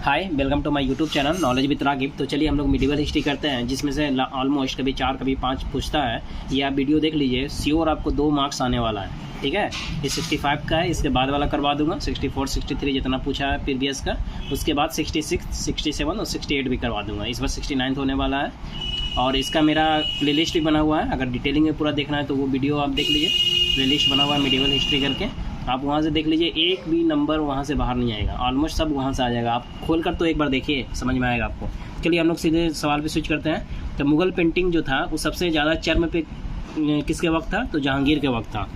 Hi, welcome to my YouTube channel knowledge with Ragib. तो चलिए हम लोग मिडिवल हिस्ट्री करते हैं, जिसमें से ऑलमोस्ट कभी 4 कभी 5 पूछता है। ये आप वीडियो देख लीजिए, श्योर आपको 2 मार्क्स आने वाला है। ठीक है, ये 65 का है, इसके बाद वाला करवा दूंगा 64, 63 जितना पूछा है प्रीवियस का, उसके बाद 66, 67 और 68 भी करवा दूंगा। इस बार 69 होने वाला है। और इसका मेरा प्लेलिस्ट भी बना हुआ है, अगर डिटेलिंग में पूरा देखना है तो वो वीडियो आप देख लीजिए। प्लेलिस्ट बना हुआ है मिडिवल हिस्ट्री करके, आप वहाँ से देख लीजिए, एक भी नंबर वहाँ से बाहर नहीं आएगा, ऑलमोस्ट सब वहाँ से आ जाएगा। आप खोल कर तो एक बार देखिए, समझ में आएगा आपको। चलिए हम लोग सीधे सवाल पे स्विच करते हैं। तो मुग़ल पेंटिंग जो था वो सबसे ज़्यादा चर्म पे किसके वक्त था? तो जहांगीर के वक्त था।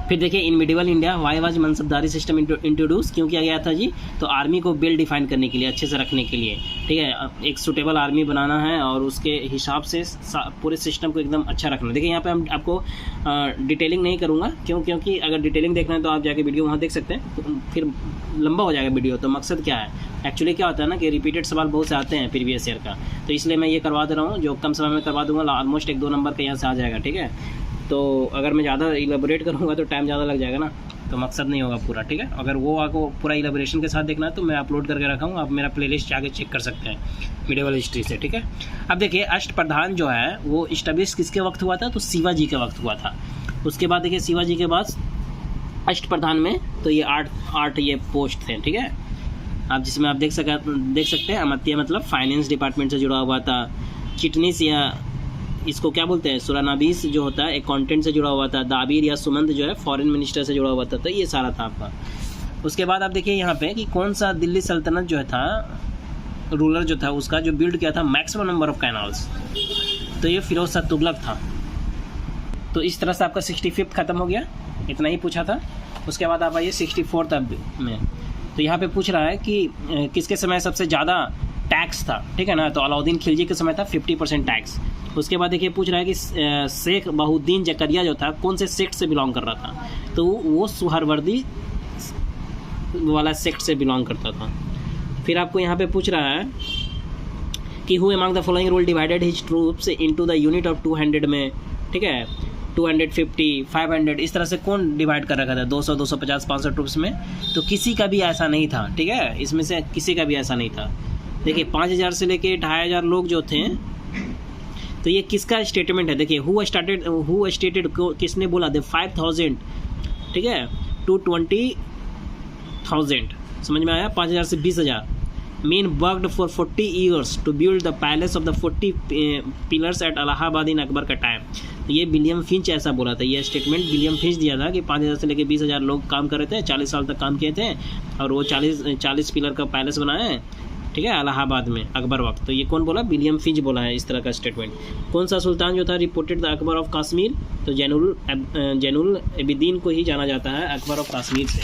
फिर देखिए, in medieval India why was mansabdari system introduce क्यों किया गया था जी? तो आर्मी को वेल डिफाइन करने के लिए, अच्छे से रखने के लिए। ठीक है, एक सूटेबल आर्मी बनाना है और उसके हिसाब से पूरे सिस्टम को एकदम अच्छा रखना। देखिए यहाँ पे हम आपको डिटेलिंग नहीं करूँगा, क्योंकि अगर डिटेलिंग देखना है तो आप जाके वीडियो वहाँ देख सकते हैं, तो फिर लंबा हो जाएगा वीडियो। तो मकसद क्या है, एक्चुअली क्या होता है ना कि रिपीटेड सवाल बहुत से आते हैं प्रीवियस ईयर का, तो इसलिए मैं ये करवा दे रहा हूँ, जो कम समय में करवा दूँगा। ऑलमोस्ट 1-2 नंबर का यहाँ से आ जाएगा। ठीक है, तो अगर मैं ज़्यादा इलेबोरेट करूँगा तो टाइम ज़्यादा लग जाएगा ना, तो मकसद नहीं होगा पूरा। ठीक है, अगर वो आपको पूरा इलेबोरेशन के साथ देखना है तो मैं अपलोड करके रखा हूँ, आप मेरा प्लेलिस्ट आगे चेक कर सकते हैं मिडिवल हिस्ट्री से। ठीक है, अब देखिए, अष्टप्रधान जो है वो इस्टेब्लिश किसके वक्त हुआ था? तो शिवाजी के वक्त हुआ था। उसके बाद देखिए, शिवाजी के बाद अष्टप्रधान में तो ये 8 ये पोस्ट थे। ठीक है, आप जिसमें आप देख सकते हैं, अमात्य मतलब फाइनेंस डिपार्टमेंट से जुड़ा हुआ था। चिटनीस या इसको क्या बोलते हैं, सुरानाबीस जो होता है अकाउंटेंट से जुड़ा हुआ था। दाबीर या सुमंत जो है फॉरेन मिनिस्टर से जुड़ा हुआ था। तो ये सारा था आपका। उसके बाद आप देखिए यहाँ पे कि कौन सा दिल्ली सल्तनत जो है था, रूलर जो था उसका जो बिल्ड किया था मैक्सिमम नंबर ऑफ कैनाल्स, तो ये फिरोज शाह तुगलक था। तो इस तरह से आपका 65 खत्म हो गया, इतना ही पूछा था। उसके बाद आप आइए 64 में, तो यहाँ पे पूछ रहा है कि किसके समय सबसे ज़्यादा टैक्स था। ठीक है ना, तो अलाउद्दीन खिलजी के समय था 50% टैक्स। उसके बाद देखिए पूछ रहा है कि शेख बहुद्दीन जकरिया जो था कौन से सेक्ट से बिलोंग कर रहा था? तो वो सुहरवर्दी वाला सेक्ट से बिलोंग करता था। फिर आपको यहाँ पे पूछ रहा है कि who among the following rule divided his troops into the unit of 200 में। ठीक है, 250, 500 इस तरह से कौन डिवाइड कर रखा था? 200, 250, 500 ट्रूप्स में? तो किसी का भी ऐसा नहीं था। ठीक है, इसमें से किसी का भी ऐसा नहीं था। देखिए 5000 से लेके 2500 लोग जो थे, तो ये किसका स्टेटमेंट है? देखिए, हु स्टेटेड किसने बोला? दे 5000, ठीक है, टू 20,000। समझ में आया? 5000 से 20,000। Men worked for 40 years to build the palace of the 40 pillars at Allahabad in Akbar का टाइम। तो ये विलियम फिंच ऐसा बोला था, ये स्टेटमेंट विलियम फिंच दिया था कि 5000 से लेकर 20,000 लोग काम कर रहे थे, 40 साल तक काम किए थे, और वो 40 पिलर का पैलेस बनाया है। ठीक है, इलाहाबाद में अकबर वक्त। तो ये कौन बोला? विलियम फिंच बोला है इस तरह का स्टेटमेंट। कौन सा सुल्तान जो था reported the Akbar of Kashmir? तो जैनुल अबिदीन को ही जाना जाता है अकबर ऑफ कश्मीर से।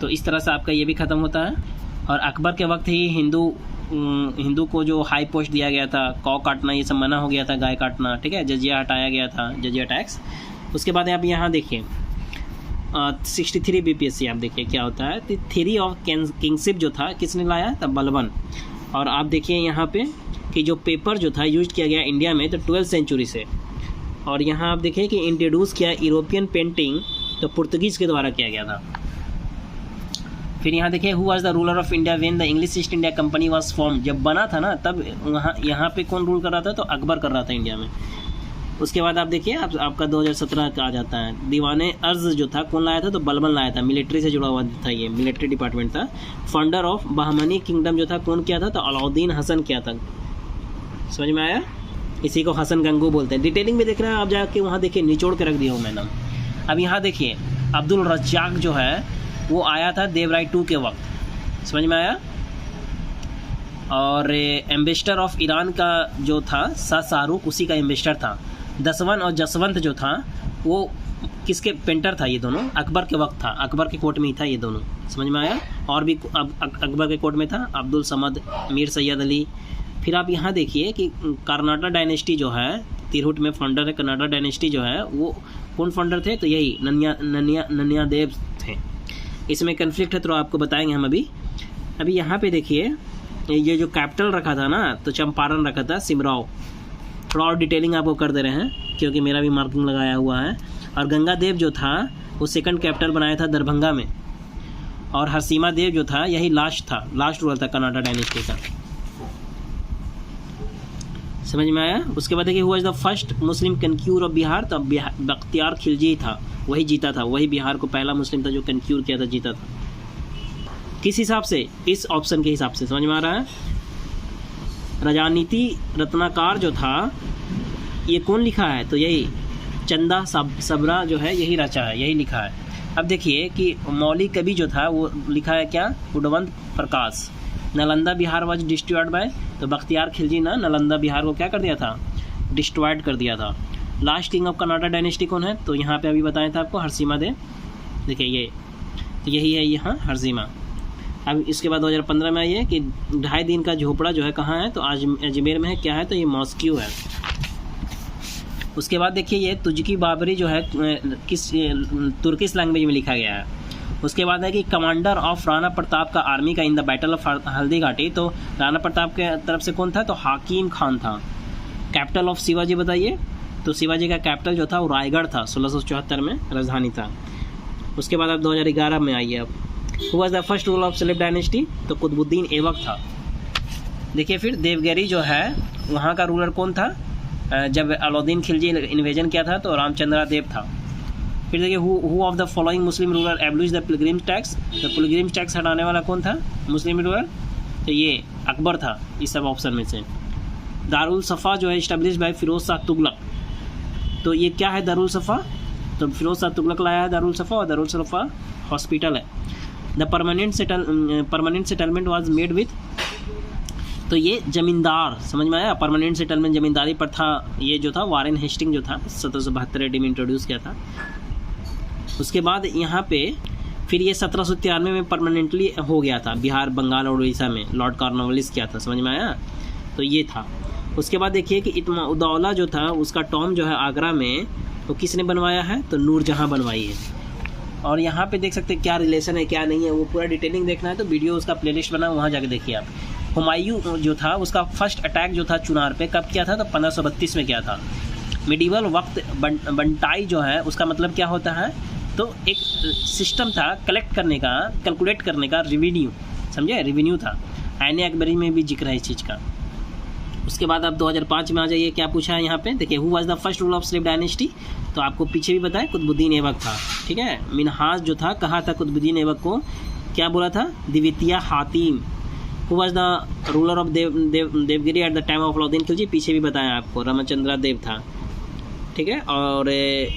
तो इस तरह से आपका ये भी ख़त्म होता है। और अकबर के वक्त ही हिंदू को जो हाई पोस्ट दिया गया था, कौ काटना ये सब मना हो गया था, गाय काटना। ठीक है, जजिया हटाया गया था, जजिया टैक्स। उसके बाद आप यहाँ देखिए 63 BPSC आप देखिए क्या होता है। तो थ्योरी ऑफ किंगशिप जो था किसने लाया था? बलबन। और आप देखिए यहाँ पे कि जो पेपर जो था यूज किया गया इंडिया में तो 12वीं सेंचुरी से। और यहाँ आप देखिए कि इंट्रोड्यूस किया यूरोपियन पेंटिंग तो पुर्तगीज़ के द्वारा किया गया था। फिर यहाँ देखिए, who was the ruler of India when the English east India company was form? जब बना था ना तब यहाँ पे कौन रूल कर रहा था? तो अकबर कर रहा था इंडिया में। उसके बाद आप देखिए आपका 2017 का आ जाता है। दीवाने अर्ज जो था कौन लाया था? तो बलबन लाया था, मिलिट्री से जुड़ा हुआ था, ये मिलिट्री डिपार्टमेंट था। फाउंडर ऑफ बहमनी किंगडम जो था कौन किया था? तो अलाउद्दीन हसन किया था। समझ में आया? इसी को हसन गंगू बोलते हैं। डिटेलिंग में देख रहे हैं आप, जाके वहाँ देखिए, निचोड़ के रख दिया हूँ मैंने। अब यहाँ देखिए, अब्दुल रज्जाक जो है वो आया था देवराय 2 के वक्त। समझ में आया? और एम्बेसडर ऑफ ईरान का जो था शाहरुख, उसी का एम्बेसडर था। दसवन और जसवंत जो था वो किसके पेंटर था? ये दोनों अकबर के वक्त था, अकबर के कोर्ट में ही था ये दोनों। समझ में आया? और भी अकबर के कोर्ट में था अब्दुल समद, मीर सैयद अली। फिर आप यहाँ देखिए कि कर्नाटक डायनेस्टी जो है, तिरहुट में फाउंडर है कर्नाटक डायनेस्टी जो है, वो कौन फाउंडर थे? तो यही नन्या देव थे। इसमें कन्फ्लिक्ट है तो आपको बताएंगे हम अभी यहाँ पे देखिए, ये जो कैपिटल रखा था ना, तो चंपारण रखा था सिमराव। थोड़ा और डिटेलिंग आपको कर दे रहे हैं क्योंकि मेरा भी मार्किंग लगाया हुआ है। और गंगा देव जो था वो सेकंड कैपिटल बनाया था दरभंगा में। और हरसिमा देव जो था यही लास्ट रूलर था कन्नाडा डायनेस्टी का। समझ में आया। उसके बाद देखिए, who was the first Muslim conqueror of Bihar, तो बख्तियार खिलजी था, वही जीता था, वही बिहार को पहला मुस्लिम था जो कनक्यूर किया था, जीता था। किस हिसाब से? इस ऑप्शन के हिसाब से। समझ में आ रहा है। राजनीति रत्नाकर जो था ये कौन लिखा है? तो यही चंदा सबरा जो है यही रचा है, यही लिखा है। अब देखिए कि मौलिक कवि जो था वो लिखा है क्या? Udwant Prakash. Nalanda Bihar was destroyed by, तो बख्तियार खिलजी ना नालंदा बिहार को क्या कर दिया था? डिस्ट्रॉयड कर दिया था। Last king of Kannada dynasty कौन है? तो यहाँ पे अभी बताया था आपको, हरसिमा देव। देखिए ये तो यही है, यहाँ हरसिमा। अब इसके बाद 2015 में आइए कि 2.5 दिन का झोपड़ा जो है कहाँ है? तो आज अजमेर में है। क्या है? तो ये मॉस्क्यू है। उसके बाद देखिए ये तुजकी बाबरी जो है किस तुर्किश लैंग्वेज में लिखा गया है। उसके बाद है कि कमांडर ऑफ राणा प्रताप का आर्मी का in the battle of Haldi Ghati, तो राणा प्रताप के तरफ से कौन था? तो हाकिम खान था। कैपिटल ऑफ शिवाजी बताइए। तो शिवाजी का कैपिटल जो था वो रायगढ़ था, 1674 में राजधानी था। उसके बाद अब 2011 में आइए। अब who was the first ruler of celeb dynasty? तो कुतुबुद्दीन ऐबक था। देखिए फिर देवगिरी जो है वहाँ का रूलर कौन था? जब अलाउद्दीन खिलजी इन्वेजन किया था तो रामचंद्र देव था। फिर देखिए who of the following Muslim ruler abolish the pilgrims tax? तो पिलग्रिम्स टैक्स हटाने वाला कौन था मुस्लिम रूलर? तो ये अकबर था इस सब ऑप्शन में से। दारुल सफ़ा जो है इस्टेब्लिश बाय फिरोज शाह तुगलक, तो ये क्या है दारुल सफ़ा? तो फिरोज शाह तुगलक लाया है दारुल सफ़ा, और दारुल सफ़ा हॉस्पिटल है। The permanent settlement was made with, तो ये जमींदार, समझ में आया। परमानेंट सेटलमेंट जमींदारी पर था, ये जो था वारेन हेस्टिंग जो था 1772 में इंट्रोड्यूस किया था। उसके बाद यहाँ पे फिर ये 1793 में परमानेंटली हो गया था बिहार, बंगाल और उड़ीसा में, लॉर्ड कॉर्नवालिस किया था। समझ में आया। तो ये था। उसके बाद देखिए कि इत्मा-उद-दौला जो था उसका टॉम जो है आगरा में, तो किसने बनवाया है? तो नूरजहाँ बनवाई है। और यहाँ पे देख सकते हैं क्या रिलेशन है क्या नहीं है, वो पूरा डिटेलिंग देखना है तो वीडियो उसका प्लेलिस्ट बना, वहाँ जाके देखिए आप। हुमायूं जो था उसका फर्स्ट अटैक जो था चुनार पे कब किया था? तो 1532 में किया था। मिडिवल वक्त बंटाई जो है उसका मतलब क्या होता है? तो एक सिस्टम था कलेक्ट करने का, कैलकुलेट करने का, रेवेन्यू, समझे? रेवेन्यू था। आईने अकबरी में भी जिक्र है इस चीज़ का। उसके बाद आप 2005 में आ जाइए, क्या पूछा है यहाँ पे? देखिए who was the first ruler of slave dynasty? तो आपको पीछे भी बताया कुतुबुद्दीन ऐबक था। ठीक है। मिनहाज जो था कहा था कुतुबुद्दीन ऐबक को, क्या बोला था? दिवितिया हातिम। Who was the ruler of Devagiri at the time of Alauddin Khilji? पीछे भी बताया आपको, रामचंद्र देव था। ठीक है। और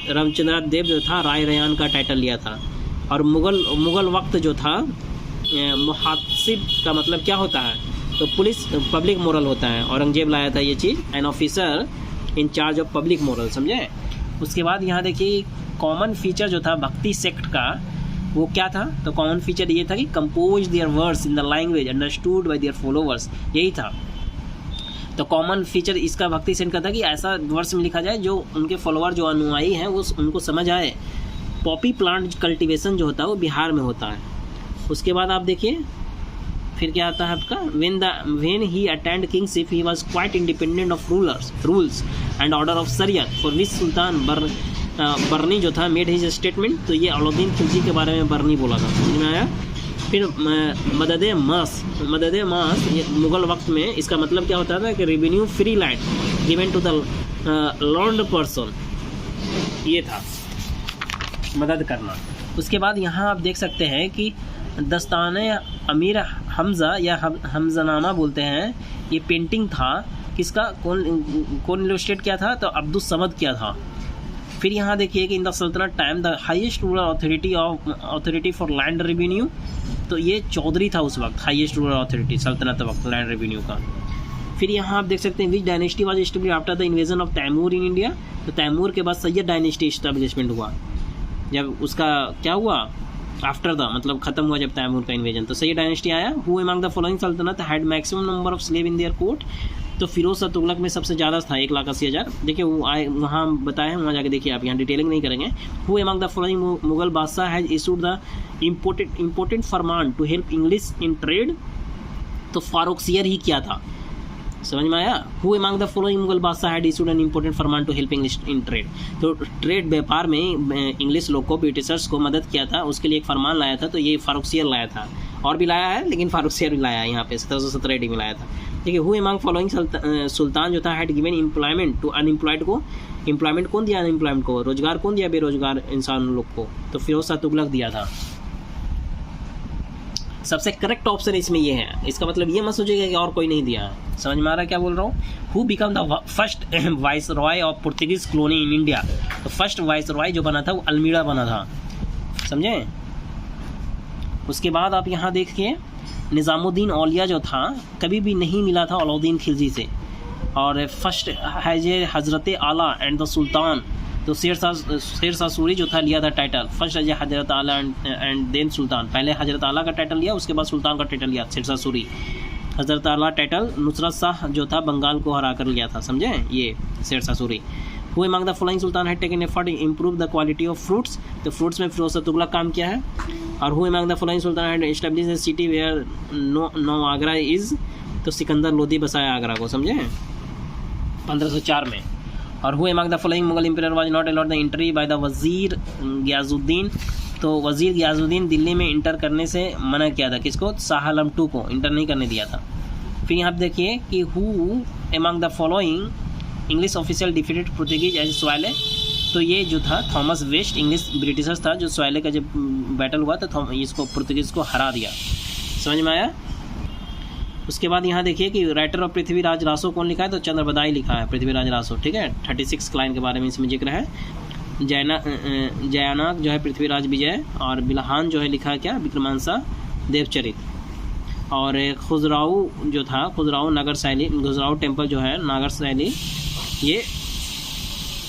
रामचंद्र देव जो था राय रैयान का टाइटल लिया था। और मुगल वक्त जो था मुहासिब का मतलब क्या होता है? तो पुलिस पब्लिक मोरल होता है। औरंगजेब लाया था ये चीज़, an officer in charge of public moral, समझे? उसके बाद यहाँ देखिए कॉमन फीचर जो था भक्ति सेक्ट का वो क्या था? तो कॉमन फीचर ये था कि compose their words in the language understood by there followers, यही था। तो कॉमन फीचर इसका भक्ति सेक्ट का था कि ऐसा वर्ड्स में लिखा जाए जो उनके फॉलोअर जो अनुयायी हैं वो उनको समझ आए। पॉपी प्लांट कल्टीवेशन जो होता है वो बिहार में होता है। उसके बाद आप देखिए फिर क्या आता है आपका? when he attained kingship he was quite independent of rules and order of शरीयत for which सुल्तान बर्नी जो था मेड हिज स्टेटमेंट। तो ये अलाउद्दीन खिलजी के बारे में बर्नी बोला था, समझ में आया। फिर मदद मास ये मुगल वक्त में इसका मतलब क्या होता था कि revenue free land given to the learned person, ये था मदद करना। उसके बाद यहाँ आप देख सकते हैं कि दस्ताने अमीर हमज़ा या हमज़ानामा बोलते हैं, ये पेंटिंग था किसका? कौन इलस्ट्रेट किया था? तो अब्दुल समद किया था। फिर यहाँ देखिए कि इन द सल्तनत time the highest ruler authority for land revenue, तो ये चौधरी था उस वक्त, हाईएस्ट रूलर अथॉरिटी सल्तनत वक्त लैंड रेवेन्यू का। फिर यहाँ आप देख सकते हैं which dynasty was established after the invasion of Timur in India? तो तैमूर के बाद सैयद डायनेस्टी एस्टेब्लिशमेंट हुआ। जब उसका क्या हुआ? आफ्टर द मतलब खत्म हुआ जब तैमूर का इन्वेजन, तो सैयद डायनेस्टी आया। हु अमंग द फॉलोइंग सल्तनत had maximum number of slave in their court? तो फिरोज शाह तुगलक में सबसे ज़्यादा था, 1,80,000। देखिए वो आए वहाँ बताए, वहाँ जाके देखिए आप, यहाँ डिटेलिंग नहीं करेंगे। Who among the following Mughal badshah has issued the important farman to help English in trade? तो फारूक सियर ही किया था। समझ में आया। Who among the following Mughal badshah had issued an important farman to help English in trade. तो ट्रेड व्यापार में इंग्लिश लोग को, ब्रिटिशर्स को मदद किया था, उसके लिए एक फरमान लाया था। तो ये फारुखसियर लाया था, और भी लाया है लेकिन फारुखसियर भी लाया है यहाँ पे 1717 में लाया था। देखिए हु अमंग फॉलोइंग सुल्तान जो था had given employment to unemployed को। एम्प्लॉयमेंट कौन दिया अनएम्प्लॉयमेंट को? रोजगार कौन दिया बेरोजगार इंसान लोग को? तो फिरोज शाह तुगलक दिया था। सबसे करेक्ट ऑप्शन इसमें ये है। इसका मतलब ये मत सोचिएगा कि और कोई नहीं दिया है। समझ में आ रहा है क्या बोल रहा हूँ। Who become the first vice Roy of Portuguese colony in India. तो फर्स्ट वाइस रॉय जो बना था वो अल्मीड़ा बना था, समझे। उसके बाद आप यहाँ देखिए निज़ामुद्दीन औलिया जो था कभी भी नहीं मिला था अलाउद्दीन खिलजी से। और फर्स्ट है हजरत आला एंड द सुल्तान। तो शेर शाह सूरी जो था लिया था टाइटल। फर्स्ट है हजरत आला एंड देन सुल्तान। पहले हजरत आला का टाइटल लिया, उसके बाद सुल्तान का टाइटल लिया शेर शाह सूरी। हजरत आला टाइटल नुसरत शाह जो था बंगाल को हरा कर लिया था, समझे, ये Sher Shah Suri. Who among the following sultan had taken effort to improve the quality of fruits. तो फ्रूट्स में फिरोज शाह तुगलक काम किया है। और who among the following sultan had established a city where now Agra is. तो सिकंदर लोदी बसाया आगरा को, समझे, 1504 में। और who among the following Mughal emperor was not allowed the entry by the वजीर गियाजुद्दीन। तो वजीर गियाजुद्दीन दिल्ली में इंटर करने से मना किया था, किसको? शाह आलम II को इंटर नहीं करने दिया था। फिर यहाँ देखिए कि who among the following English official defeated Portuguese as स्वाले। तो ये जो था थॉमस वेस्ट इंग्लिश ब्रिटिशर्स था जो स्वाले का जब बैटल हुआ तो इसको पुर्तगीज को हरा दिया। समझ में आया। उसके बाद यहाँ देखिए कि राइटर ऑफ पृथ्वीराज रासो कौन लिखा है? तो चंद्रबदाई लिखा है, पृथ्वीराज रासो, ठीक है। 36 क्लाइन के बारे में इसमें जिक्र है। जयानाक जो है पृथ्वीराज विजय। और बिल्हान जो है लिखा है क्या? विक्रमांसा देवचरित। और खुजराऊ जो था, खुजराऊ नगर शैली, खुजराऊ टेम्पल जो है नागर शैली, ये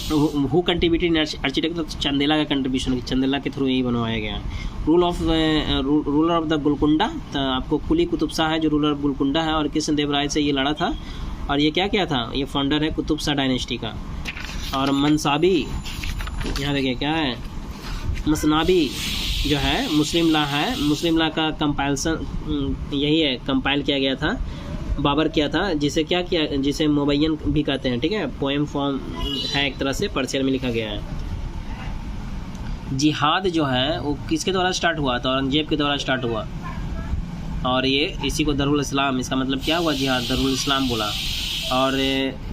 हु कंट्रीब्यूटेड आर्किटेक्ट। तो चंदेला का कंट्रीब्यूशन, चंदेला के थ्रू यही बनवाया गया। Ruler of the Golconda. तो आपको कुली कुतुब शाह है जो रूलर ऑफ गोलकुंडा है, और कृष्ण देव राय से ये लड़ा था। और ये क्या था? ये फाउंडर है कुतुब शाह डायनेस्टी का। और मनसाबी, यहाँ देखिए क्या है, मसनाबी जो है मुस्लिम लॉ है। मुस्लिम लॉ का कंपाइलेशन यही है, कंपाइल किया गया था, बाबर किया था, जिसे क्या किया, जिसे मुबय्यन भी कहते हैं, ठीक है। पोएम फॉर्म है एक तरह से, पर्शियन में लिखा गया है। जिहाद जो है वो किसके द्वारा स्टार्ट हुआ? तो औरंगजेब के द्वारा स्टार्ट हुआ। और ये इसी को दरुल इस्लाम, इसका मतलब क्या हुआ? जिहाद, दरुल इस्लाम बोला। और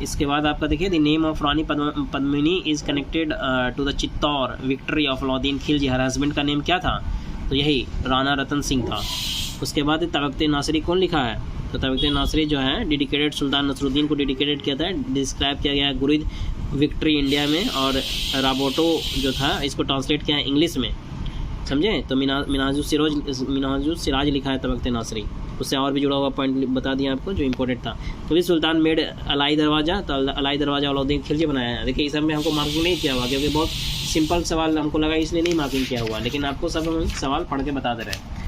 इसके बाद आपका देखिए the name of Rani Padmini is connected to the Chittor victory of Alauddin Khilji. Her husband का नेम क्या था? तो यही राणा रतन सिंह था। उसके बाद तबक़्त नासिरी कौन लिखा है? तो तबक़्त नासिरी जो है डेडिकेटेड सुल्तान नसरुद्दीन को डेडिकेटेड किया था। डिस्क्राइब किया गया है गुरिद विक्ट्री इंडिया में। और राबोटो जो था इसको ट्रांसलेट किया है इंग्लिश में, समझे। तो मिनाजुल सिराज लिखा है तबक़्त नासिरी। उससे और भी जुड़ा हुआ पॉइंट बता दिया आपको जो इंपॉर्टेंट था। तो भी सुल्तान मेड अलाई दरवाज़ा। तो अलाई दरवाज़ा अलाउद्दीन खिलजी बनाया है। देखिए इस सब में हमको मार्किंग नहीं किया हुआ क्योंकि बहुत सिंपल सवाल हमको लगा, इसलिए नहीं मार्किंग किया हुआ, लेकिन आपको सब हम सवाल पढ़ के बता दे रहे हैं।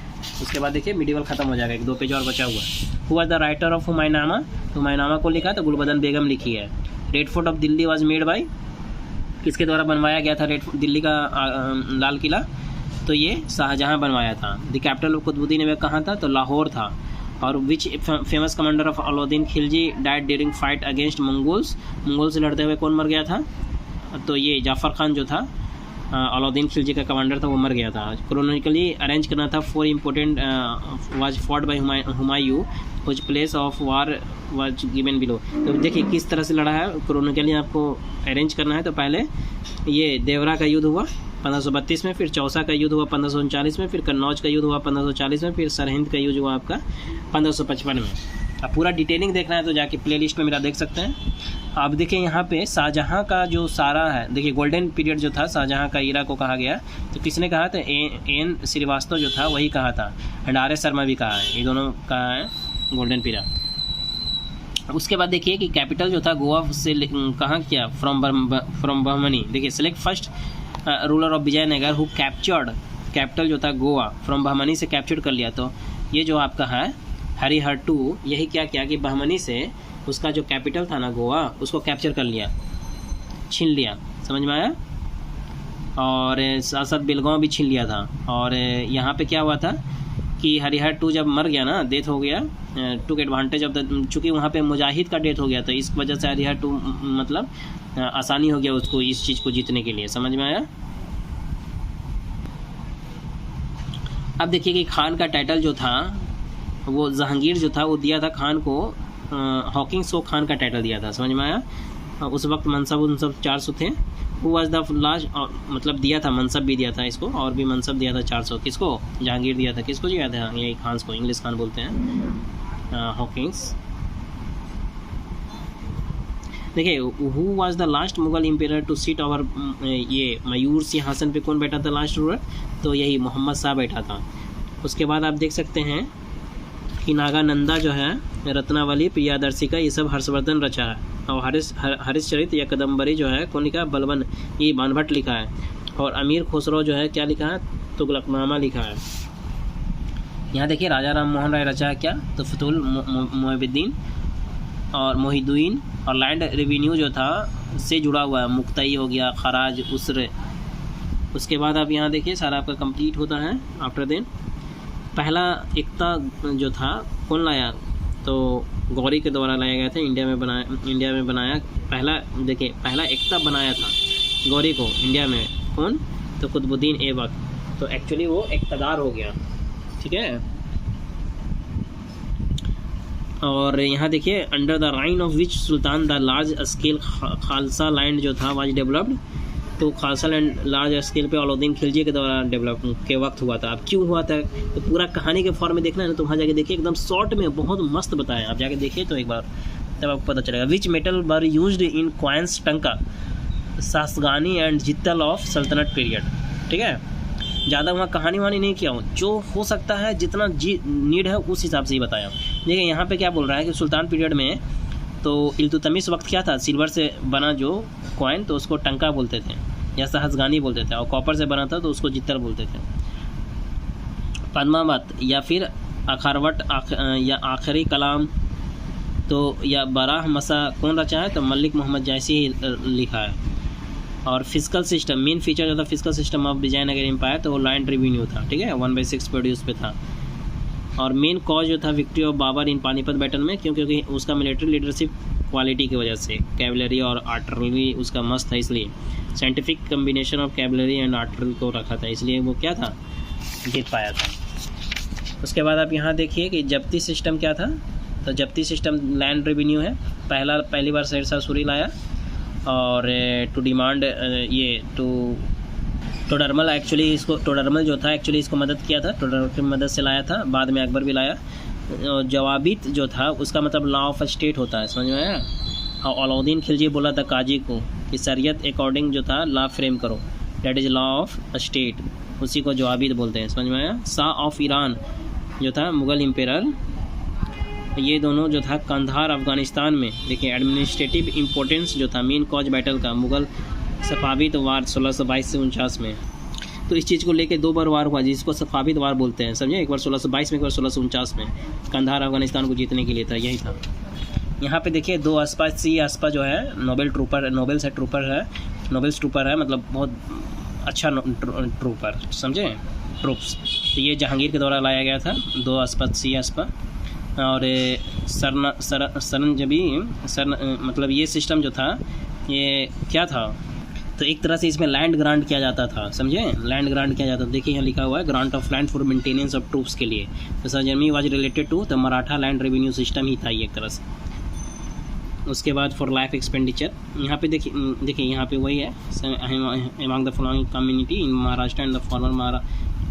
उसके बाद देखिए मिडिवल खत्म हो जाएगा, 1-2 पेज और बचा हुआ है। हुआ द राइटर ऑफ हुमायूनामा। तो हुमायूनामा को लिखा तो गुलबदन बेगम लिखी है। Red fort of Delhi was made by, किसके द्वारा बनवाया गया था दिल्ली का लाल किला? तो ये शाहजहां बनवाया था। The capital of Qutbuddin Aibak कहाँ था? तो लाहौर था। और which famous commander of Alauddin Khilji died during fight against Mongols. Mongol से लड़ते हुए कौन मर गया था? तो ये जाफ़र खान जो था अलाउद्दीन खिलजी का कमांडर था, वो मर गया था। क्रोनोलॉजिकली अरेंज करना था। 4 important was fought by Humayun which place of war was given below. तो देखिए किस तरह से लड़ा है, क्रोनोलॉजिकली आपको अरेंज करना है। तो पहले ये देवरा का युद्ध हुआ 1532 में, फिर चौसा का युद्ध हुआ 1539 में, फिर कन्नौज का युद्ध हुआ 1540 में, फिर सरहिंद का युद्ध हुआ आपका 1555 में। अब पूरा डिटेलिंग देखना है तो जाके प्लेलिस्ट में मेरा देख सकते हैं। अब देखिए यहाँ पे शाहजहाँ का जो सारा है, देखिए गोल्डन पीरियड जो था शाहजहाँ का ईरा को कहा गया। तो किसने कहा था? एन श्रीवास्तव जो था वही कहा था, एंड आर एस शर्मा भी कहा है, ये दोनों कहा है गोल्डन पीरियड। उसके बाद देखिए कि कैपिटल जो था गोवा से कहाँ किया? फ्रॉम बहमनी। देखिए select first ruler of Vijayanagara who captured. Capital जो था गोवा फ्रॉम बहमनी से कैप्चर कर लिया। तो ये जो आपका है हरिहर II, यही क्या किया कि बहमनी से उसका जो कैपिटल था ना गोवा, उसको कैप्चर कर लिया, छीन लिया। समझ में आया। और साथ साथ बेलगांव भी छीन लिया था। और यहाँ पे क्या हुआ था कि हरिहर टू जब मर गया ना, डेथ हो गया, टुक एडवांटेज ऑफ द, चूँकि वहाँ पे मुजाहिद का डेथ हो गया, तो इस वजह से हरिहर टू मतलब आसानी हो गया उसको इस चीज़ को जीतने के लिए। समझ में आया? अब देखिए कि खान का टाइटल जो था वो जहांगीर जो था वो दिया था खान को, हॉकिंग्स को खान का टाइटल दिया था। समझ में आया? उस वक्त मनसब उनसब 400 थे। वो वाज द लास्ट, मतलब दिया था, मनसब भी दिया था इसको, और भी मनसब दिया था 400। किसको? जहांगीर दिया था। किसको दिया था? यही खान को, इंग्लिश खान बोलते हैं, हॉकिंग्स। देखिए, who was the last Mughal emperor to seat over, ये मयूर सिंहासन पे कौन बैठा था लास्ट रूलर? तो यही मोहम्मद शाह बैठा था। उसके बाद आप देख सकते हैं कि नागानंदा जो है, रत्नावली, प्रियादर्शिका, ये सब हर्षवर्धन रचा है। और हरिश्चरित या कदम्बरी जो है कौन लिखा है? बलबन, ये बानभट्ट लिखा है। और अमीर खुसरो जो है क्या लिखा है? तुगलकनामा लिखा है। यहाँ देखिए राजा राम मोहन राय रचा है क्या? तो फतुल मुइनुद्दीन और मोहिद्दीन। और लैंड रेवेन्यू जो था से जुड़ा हुआ है, मुक्तई हो गया, खराज, उसर। उसके बाद आप यहाँ देखिए सारा आपका कंप्लीट होता है आफ्टर देन। पहला एकता जो था कौन लाया? तो गौरी के द्वारा लाया गया था, इंडिया में बनाया पहला। देखिए पहला एकता बनाया था गौरी को इंडिया में, कौन? तो कुतुबुद्दीन ऐबक। तो एक्चुअली वो इक़्तिदार हो गया, ठीक है। और यहाँ देखिए under the reign of which Sultan the large scale Khalsa land जो था वाज डेवलप्ड। तो खालसा लैंड लार्ज स्केल पे अलाउद्दीन खिलजी के द्वारा डेवलप के वक्त हुआ था। अब क्यों हुआ था तो पूरा कहानी के फॉर्म में देखना है ना, तो वहाँ जाके देखिए, एकदम शॉर्ट में बहुत मस्त बताया। आप जाके देखिए तो एक बार, तब आपको पता चलेगा। Which metal were used in coins टंका, सासगानी एंड जित्तल ऑफ सल्तनत पीरियड, ठीक है। ज़्यादा वहाँ कहानी वानी नहीं किया हूँ, जो हो सकता है जितना नीड है उस हिसाब से ही बताया। देखिए यहाँ पे क्या बोल रहा है कि सुल्तान पीरियड में तो इल्तुतमिश वक्त क्या था, सिल्वर से बना जो कॉइन तो उसको टंका बोलते थे या सहसगानी बोलते थे, और कॉपर से बना था तो उसको जित्तर बोलते थे। पद्मावत या फिर अखारवट या आखिरी कलाम तो या बारह मसा कौन रचा है? तो मलिक मोहम्मद जैसी ही लिखा है। और फिजिकल सिस्टम, मेन फीचर जो था physical system of Vijayanagara empire, तो वो लैंड रेवेन्यू था, ठीक है, 1/6 प्रोड्यूस पे था। और मेन कॉज जो था victory of Babur in Panipat battle में, क्योंकि उसका मिलिट्री लीडरशिप क्वालिटी की वजह से, कैवलरी और आर्टिलरी उसका मस्त था, इसलिए scientific combination of cavalry and artillery को रखा था, इसलिए वो क्या था, जीत पाया था। उसके बाद आप यहाँ देखिए कि जब्ती सिस्टम क्या था। तो जब्ती सिस्टम लैंड रेवेन्यू है। पहली बार शेरशाह सूरी लाया, और टू डिमांड ये टोडरमल, एक्चुअली इसको टोडरमल जो था एक्चुअली इसको मदद किया था, टोडरमल की मदद से लाया था। बाद में अकबर भी लाया। जवाबित जो था उसका मतलब लॉ ऑफ स्टेट होता है, समझ में आया। और अलाउद्दीन खिलजी बोला था काजी को कि शरीयत अकॉर्डिंग जो था लॉ फ्रेम करो, that is law of state, उसी को जवाबित बोलते हैं, समझ में आया। शाह ऑफ ईरान जो था मुग़ल एम्पेरर, ये दोनों जो था कंधार अफ़गानिस्तान में। देखिए एडमिनिस्ट्रेटिव इम्पोर्टेंस जो था मेन कॉज बैटल का, मुग़ल सफ़ाविद वार 1622 से 49 में। तो इस चीज़ को लेके 2 बार वार हुआ जिसको सफ़ाविद वार बोलते हैं, समझे। एक बार 1622 में, एक बार 1649 में। कंधार अफ़गानिस्तान को जीतने के लिए था, यही था। यहाँ पे देखिए 2 अस्पा, सी अस्पा जो है नोबेल ट्रूपर है, मतलब बहुत अच्छा ट्रूपर, समझे, ट्रूप्स। तो ये जहांगीर के द्वारा लाया गया था, 2 अस्पा, सी अस्पा। और मतलब ये सिस्टम जो था ये क्या था, तो एक तरह से इसमें लैंड ग्रांट किया जाता था, समझे, लैंड ग्रांट किया जाता था। देखिए यहाँ लिखा हुआ है grant of land for maintenance of troops के लिए। तो सरजमी was related to the Maratha land revenue system ही था ये एक तरह से। उसके बाद फॉर लाइफ एक्सपेंडिचर, यहाँ पे देखिए यहाँ पे वही है, among the following community in Maharashtra and the former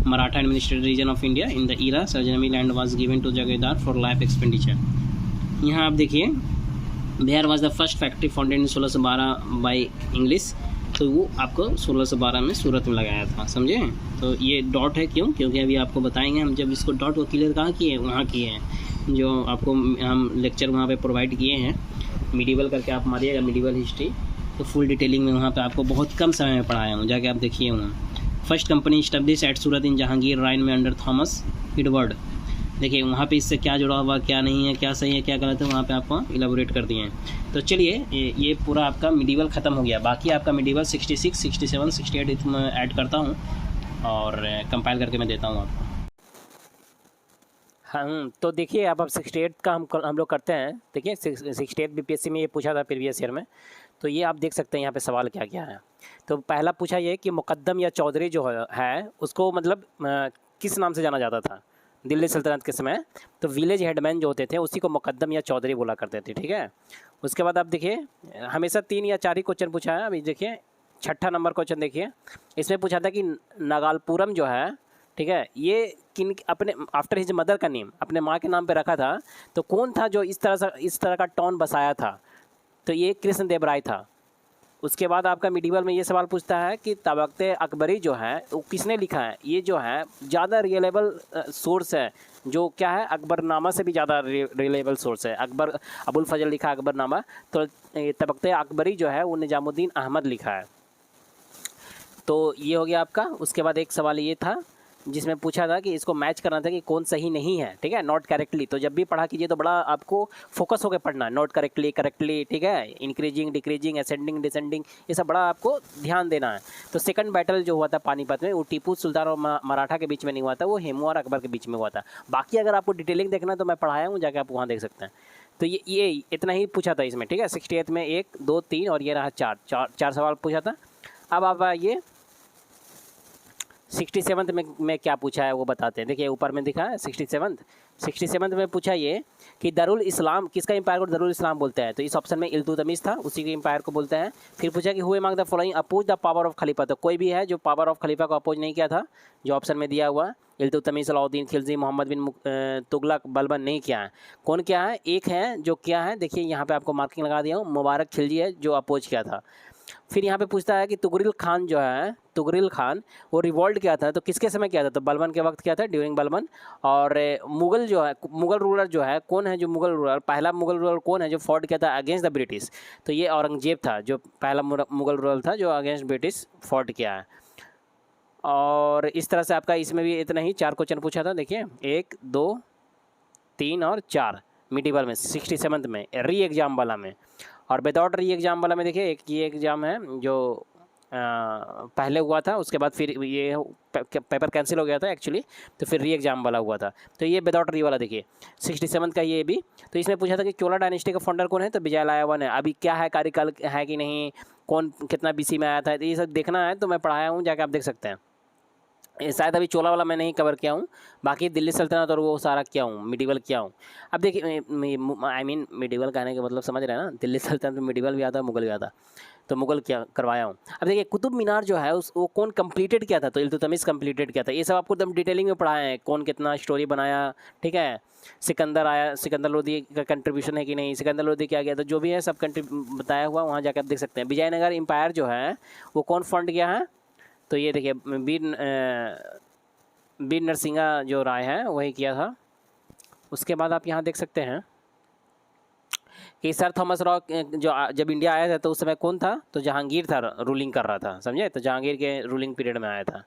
Maratha administrated region of India in the era Sarjami land was given to Jagirdar for life expenditure। यहाँ आप देखिए There was the first factory founded in 1612 by English, तो वो आपको 1612 में सूरत में लगाया था, समझे। तो ये डॉट है, क्यों? क्योंकि अभी आपको बताएंगे हम, जब इसको डॉट को क्लियर कहाँ किए, वहाँ किए हैं, जो आपको हम लेक्चर वहाँ पे प्रोवाइड किए हैं। मिडीवल करके आप मारिएगा, मिडीवल हिस्ट्री, तो फुल डिटेलिंग में वहाँ पे आपको बहुत कम समय में पढ़ाया हूँ, जाके आप देखिए वहाँ। फर्स्ट कंपनी स्टैब्लिश एट सूरत इन जहांगीर राइन में अंडर थॉमस एडवर्ड। देखिए वहाँ पे इससे क्या जुड़ा हुआ, क्या नहीं है, क्या सही है, क्या गलत है, वहाँ पे आपको इलाबोरेट कर दिए हैं। तो चलिए ये पूरा आपका मिडीवल ख़त्म हो गया। बाकी आपका मिडीवल 66, 67, 68 इसमें ऐड करता हूँ और कंपाइल करके मैं देता हूँ आपको। हाँ, तो देखिए अब 68 का हम लोग करते हैं। देखिए 68 बीपीएससी में ये पूछा था प्रीवियस ईयर में। तो ये आप देख सकते हैं यहाँ पे सवाल क्या क्या है। तो पहला पूछा ये कि मुकद्दम या चौधरी जो है उसको मतलब किस नाम से जाना जाता था दिल्ली सल्तनत के समय। तो विलेज हेडमैन जो होते थे उसी को मुकद्दम या चौधरी बोला करते थे, ठीक है। उसके बाद आप देखिए हमेशा 3 या 4 ही क्वेश्चन पूछा है। अभी देखिए 6ठा नंबर क्वेश्चन देखिए, इसमें पूछा था कि नागालपुरम जो है, ठीक है, ये किन अपने आफ्टर हिज मदर का नेम अपने माँ के नाम पे रखा था। तो कौन था जो इस तरह का टाउन बसाया था? तो ये कृष्णदेव राय था। उसके बाद आपका मिडिवल में ये सवाल पूछता है कि तबक़्ते अकबरी जो है वो किसने लिखा है? ये जो है ज़्यादा रिलेबल सोर्स है, जो क्या है अकबरनामा से भी ज़्यादा रिलेबल सोर्स है। अबुल फजल लिखा अकबरनामा, तो तबक़्ते अकबरी जो है वो निजामुद्दीन अहमद लिखा है। तो ये हो गया आपका। उसके बाद एक सवाल ये था जिसमें पूछा था कि इसको मैच करना था कि कौन सही नहीं है, ठीक है, नॉट करेक्टली। तो जब भी पढ़ा कीजिए तो बड़ा आपको फोकस होकर पढ़ना है, नॉट करेक्टली, करेक्टली, ठीक है, इंक्रीजिंग, डिक्रीजिंग, असेंडिंग, डिसेंडिंग, ये सब बड़ा आपको ध्यान देना है। तो सेकंड बैटल जो हुआ था पानीपत में वो टीपू सुल्तान और मराठा के बीच में नहीं हुआ था, वो हेमू और अकबर के बीच में हुआ था। बाकी अगर आपको डिटेलिंग देखना तो मैं पढ़ाया हूँ, जाके आप वहाँ देख सकते हैं। तो ये इतना ही पूछा था इसमें, ठीक है। 68 में 1, 2, 3 और ये रहा 4 सवाल पूछा था। अब आप ये 67 में क्या पूछा है वो बताते हैं। देखिए ऊपर में दिखा है 67 में पूछा ये कि दारुल इस्लाम किसका एम्पायर को दारुल इस्लाम बोलते हैं? तो इस ऑप्शन में इल्तुतमिश था, उसी के एम्पायर को बोलते हैं। फिर पूछा कि हुए मांग the following oppose the power of खलीफा। तो कोई भी है जो पावर ऑफ खलीफा को अपोज नहीं किया था, जो ऑप्शन में दिया हुआ इल्तुतमिश, अलाउद्दीन खिलजी, मोहम्मद बिन तुगलक, बलबन नहीं किया है। कौन क्या है? एक है जो क्या है, देखिए यहाँ पे आपको मार्किंग लगा दिया हूँ, मुबारक खिलजी है जो अपोज किया था। फिर यहाँ पे पूछता है कि तुगरिल खान जो है, तुगरिल खान वो रिवॉल्ट किया था, तो किसके समय किया था? तो बलबन के वक्त किया था, ड्यूरिंग बलबन। और मुगल जो है, मुगल रूलर जो है, कौन है जो मुगल रूलर, पहला मुगल रूलर कौन है जो फॉर्ट किया था अगेंस्ट द ब्रिटिश? तो ये औरंगजेब था जो पहला मुगल रूलर था जो अगेंस्ट ब्रिटिश फॉर्ट किया है। और इस तरह से आपका इसमें भी इतना ही 4 क्वेश्चन पूछा था। देखिए 1, 2, 3 और 4 मिडिवल में 67 में री एग्ज़ाम वाला में। और विदाउट री एग्ज़ाम वाला में देखिए एक ये एग्ज़ाम है जो पहले हुआ था, उसके बाद फिर ये पेपर कैंसिल हो गया था एक्चुअली, तो फिर री एग्ज़ाम वाला हुआ था। तो ये विदाउट री वाला देखिए 67 का ये भी। तो इसमें पूछा था कि चोला डायनेस्टी का फाउंडर कौन है? तो विजयलायावन है। अभी क्या है, कार्यकाल है कि नहीं, कौन कितना बीसी में आया था, तो ये सब देखना है। तो मैं पढ़ाया हूँ, जाके आप देख सकते हैं। शायद अभी चोला वाला मैं नहीं कवर किया हूँ, बाकी दिल्ली सल्तनत और वो सारा किया हूँ, मिडिवल किया हूँ। अब देखिए आई मीन मिडिवल कहने का मतलब समझ रहे हैं ना, दिल्ली सल्तनत में मिडिवल भी आता, मुगल भी आता, तो मुगल क्या करवाया हूँ। अब देखिए कुतुब मीनार जो है वो कौन कंप्लीटेड किया था? तो इल्तुतमिश कंप्लीटेड किया था। ये सब आपको एकदम डिटेलिंग में पढ़ाए हैं, कौन कितना स्टोरी बनाया, ठीक है। सिकंदर आया, सिकंदर लोदी का कंट्रीब्यूशन है कि नहीं, सिकंदर लोदी क्या गया, तो जो भी है सब बताया हुआ, वहाँ जाकर आप देख सकते हैं। विजयनगर एम्पायर जो है वो कौन फंड किया है? तो ये देखिए वीर नरसिंहा जो राय है वही किया था। उसके बाद आप यहाँ देख सकते हैं कि सर थॉमस रॉ जो जब इंडिया आया था तो उस समय कौन था? तो जहांगीर था, रूलिंग कर रहा था, समझे। तो जहांगीर के रूलिंग पीरियड में आया था।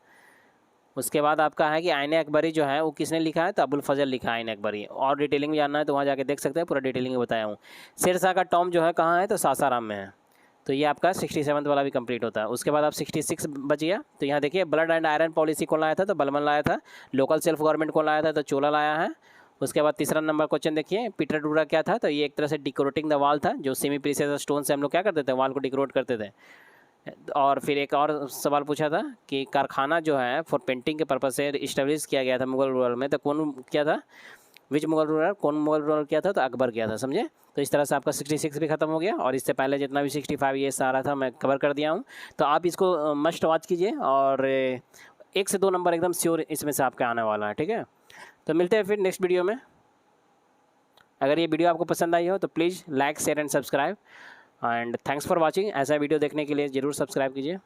उसके बाद आपका है कि आईने अकबरी जो है वो किसने लिखा है? तो अबुल फजल लिखा है आईने अकबरी। और डिटेलिंग में जानना है तो वहाँ जाके देख सकते हैं, पूरा डिटेलिंग में बताया हूँ। शेरशाह का टॉम जो है कहाँ है? तो सासाराम में है। तो ये आपका 67 वाला भी कंप्लीट होता है। उसके बाद आप 66 बच गया। तो यहाँ देखिए ब्लड एंड आयरन पॉलिसी कौन लाया था? तो बलबन लाया था। लोकल सेल्फ गवर्नमेंट कौन लाया था? तो चोला लाया है। उसके बाद तीसरा नंबर क्वेश्चन देखिए पीटर डूरा क्या था? तो ये एक तरह से डिकोरेटिंग द वॉल था, जो सेमी प्रीशियस स्टोन से हम लोग क्या करते थे, वॉल को डिकोरेट करते थे। और फिर एक और सवाल पूछा था कि कारखाना जो है फॉर पेंटिंग के पर्पज से इस्टेब्लिश किया गया था मुगल रूरल में, तो कौन किया था? विच मुगल रूलर, कौन मुगल रूलर किया था? तो अकबर किया था, समझे। तो इस तरह से आपका 66 भी खत्म हो गया, और इससे पहले जितना भी 65 ये सारा था मैं कवर कर दिया हूँ। तो आप इसको मस्ट वॉच कीजिए, और 1 से 2 नंबर एकदम श्योर इसमें से आपका आने वाला है, ठीक है। तो मिलते हैं फिर नेक्स्ट वीडियो में। अगर ये वीडियो आपको पसंद आई हो तो please like, share and subscribe, and thanks for watching. ऐसा वीडियो देखने के लिए ज़रूर सब्सक्राइब कीजिए।